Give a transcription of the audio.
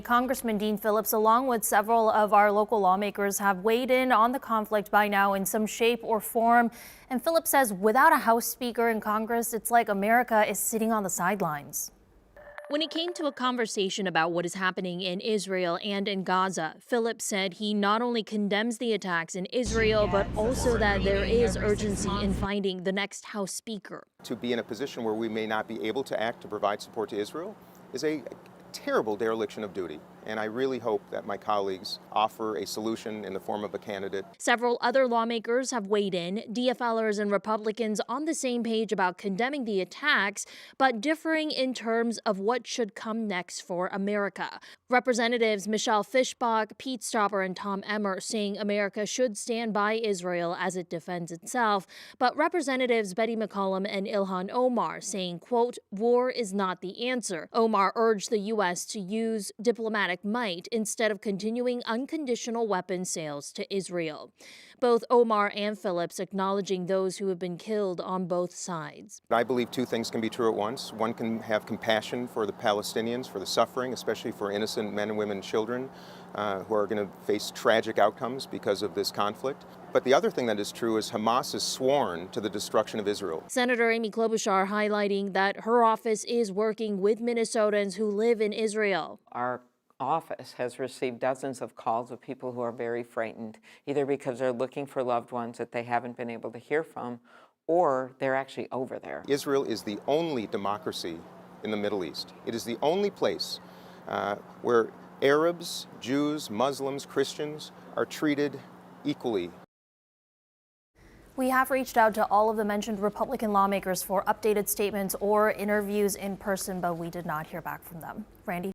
Congressman Dean Phillips, along with several of our local lawmakers, have weighed in on the conflict by now in some shape or form. And Phillips says without a House Speaker in Congress, it's like America is sitting on the sidelines. When it came to a conversation about what is happening in Israel and in Gaza, Phillips said he not only condemns the attacks in Israel, but also that there is urgency in finding the next House Speaker. To be in a position where we may not be able to act to provide support to Israel is a terrible dereliction of duty. And I really hope that my colleagues offer a solution in the form of a candidate. Several other lawmakers have weighed in, DFLers and Republicans on the same page about condemning the attacks, but differing in terms of what should come next for America. Representatives Michelle Fischbach, Pete Stauber, and Tom Emmer saying America should stand by Israel as it defends itself, but Representatives Betty McCollum and Ilhan Omar saying, quote, war is not the answer. Omar urged the U.S. to use diplomatic might instead of continuing unconditional weapon sales to Israel. Both Omar and Phillips acknowledging those who have been killed on both sides. I believe two things can be true at once. One can have compassion for the Palestinians, for the suffering, especially for innocent men and women and children who are going to face tragic outcomes because of this conflict. But the other thing that is true is Hamas is sworn to the destruction of Israel. Senator Amy Klobuchar highlighting that her office is working with Minnesotans who live in Israel. Our office has received dozens of calls of people who are very frightened, either because they're looking for loved ones that they haven't been able to hear from, or they're actually over there. Israel is the only democracy in the Middle East. It is the only place where Arabs, Jews, Muslims, Christians are treated equally. We have reached out to all of the mentioned Republican lawmakers for updated statements or interviews in person, but we did not hear back from them. Randy?